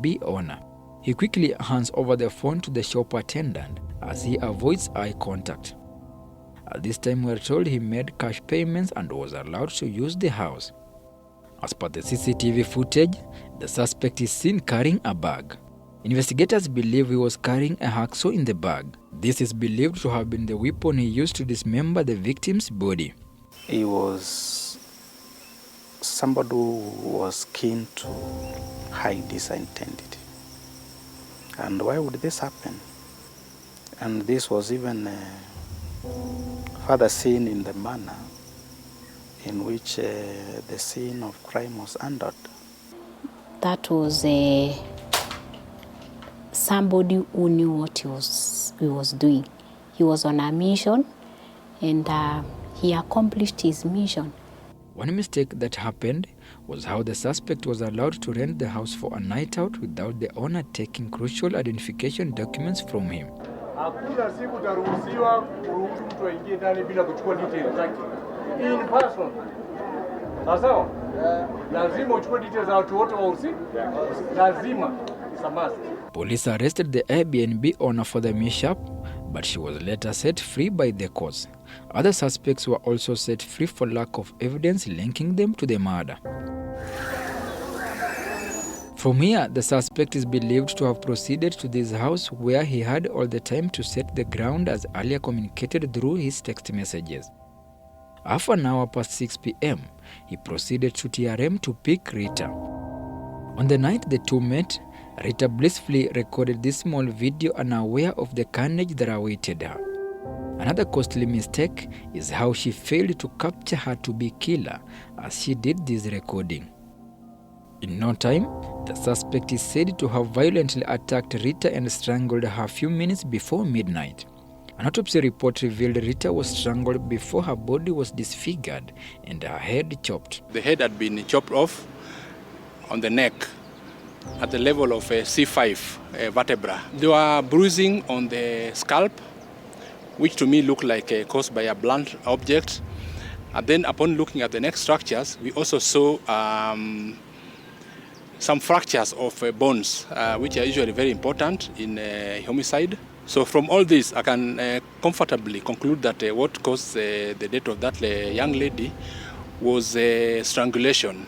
Airbnb owner. He quickly hands over the phone to the shop attendant as he avoids eye contact. At this time, we are told he made cash payments and was allowed to use the house. As per the CCTV footage, the suspect is seen carrying a bag. Investigators believe he was carrying a hacksaw in the bag. This is believed to have been the weapon he used to dismember the victim's body. He was somebody who was keen to hide his identity. And why would this happen? And this was even further seen in the manner in which the scene of crime was handled. That was somebody who knew what he was doing. He was on a mission, and he accomplished his mission. One mistake that happened was how the suspect was allowed to rent the house for a night out without the owner taking crucial identification documents from him. Hakuna siku utaruhusiwa kuruhusu mtu aingie ndani bila kuchukua details zake. In person. Sawa? Lazima uchukue details za watu wote wahusika. Lazima. It's a must. Police arrested the Airbnb owner for the mishap, but she was later set free by the courts. Other suspects were also set free for lack of evidence linking them to the murder. From here, the suspect is believed to have proceeded to this house where he had all the time to set the ground as earlier communicated through his text messages. Half an hour past 6 p.m., he proceeded to TRM to pick Rita. On the night the two met, Rita blissfully recorded this small video unaware of the carnage that awaited her. Another costly mistake is how she failed to capture her to-be killer as she did this recording. In no time, the suspect is said to have violently attacked Rita and strangled her a few minutes before midnight. An autopsy report revealed Rita was strangled before her body was disfigured and her head chopped. The head had been chopped off on the neck at the level of C5 vertebra. There were bruising on the scalp, which to me looked like caused by a blunt object. And then upon looking at the neck structures, we also saw some fractures of bones, which are usually very important in homicide. So from all this, I can comfortably conclude that what caused the death of that young lady was strangulation,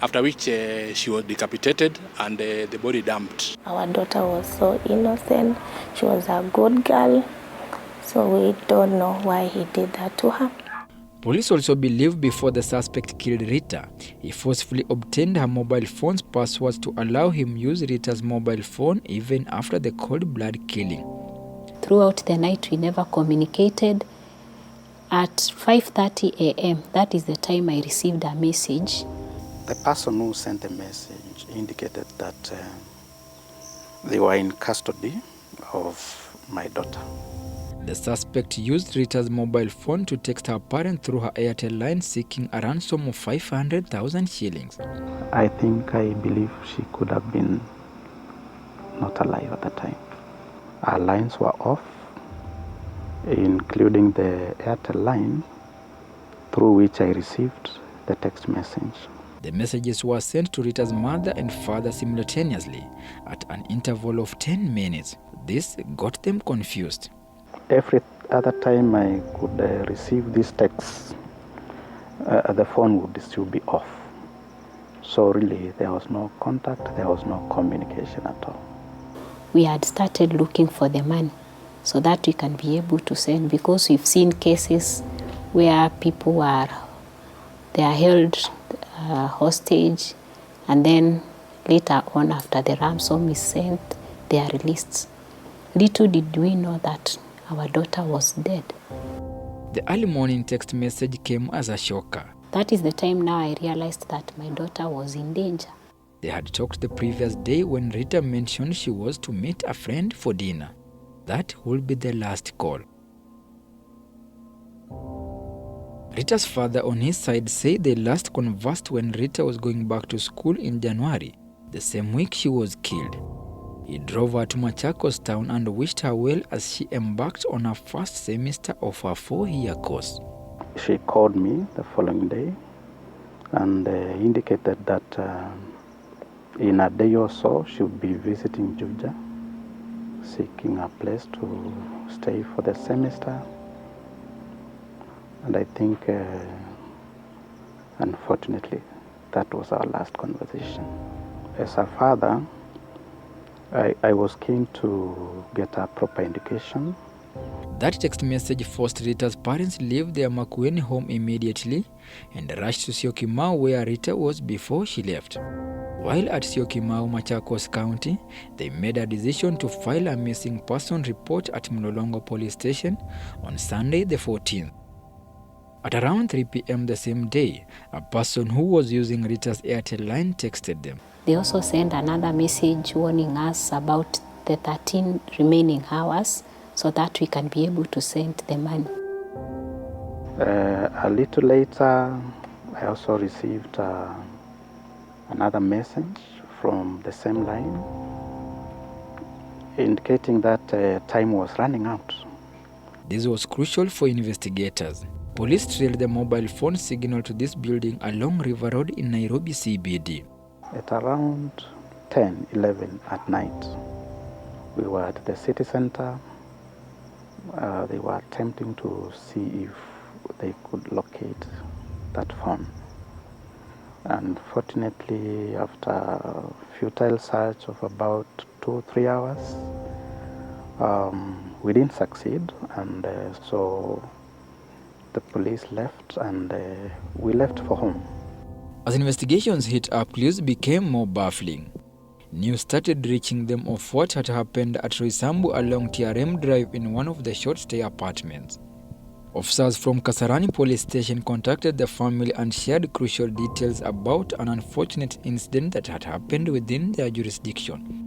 after which she was decapitated and the body dumped. Our daughter was so innocent. She was a good girl. So we don't know why he did that to her. Police also believe before the suspect killed Rita, he forcefully obtained her mobile phone's passwords to allow him use Rita's mobile phone even after the cold-blood killing. Throughout the night, we never communicated. At 5:30 a.m., that is the time I received a message. The person who sent the message indicated that they were in custody of my daughter. The suspect used Rita's mobile phone to text her parent through her Airtel line seeking a ransom of 500,000 shillings. I believe she could have been not alive at the time. Our lines were off, including the Airtel line through which I received the text message. The messages were sent to Rita's mother and father simultaneously at an interval of 10 minutes. This got them confused. Every other time I could receive these texts, the phone would still be off. So really, there was no contact, there was no communication at all. We had started looking for the money so that we can be able to send, because we've seen cases where people are held hostage, and then later on, after the ransom is sent, they are released. Little did we know that our daughter was dead. The early morning text message came as a shocker. That is the time now I realized that my daughter was in danger. They had talked the previous day when Rita mentioned she was to meet a friend for dinner. That would be the last call. Rita's father on his side said they last conversed when Rita was going back to school in January, the same week she was killed. He drove her to Machakos town and wished her well as she embarked on her first semester of her 4-year course. She called me the following day and indicated that in a day or so, she would be visiting Juja, seeking a place to stay for the semester. And I think, unfortunately, that was our last conversation. As a father, I was keen to get a proper education. That text message forced Rita's parents to leave their Makueni home immediately and rushed to Syokimau, where Rita was before she left. While at Syokimau, Machakos County, they made a decision to file a missing person report at Mlolongo Police Station on Sunday the 14th. At around 3 p.m. the same day, a person who was using Rita's Airtel line texted them. They also sent another message warning us about the 13 remaining hours so that we can be able to send the money. A little later, I also received another message from the same line indicating that time was running out. This was crucial for investigators. Police trailed the mobile phone signal to this building along River Road in Nairobi CBD. At around 10, 11 at night, we were at the city center. They were attempting to see if they could locate that phone. Unfortunately, after a futile search of about 2-3 hours, we didn't succeed, and so the police left and we left for home. As investigations heat up, clues became more baffling. News started reaching them of what had happened at Roysambu along TRM Drive in one of the short-stay apartments. Officers from Kasarani Police Station contacted the family and shared crucial details about an unfortunate incident that had happened within their jurisdiction.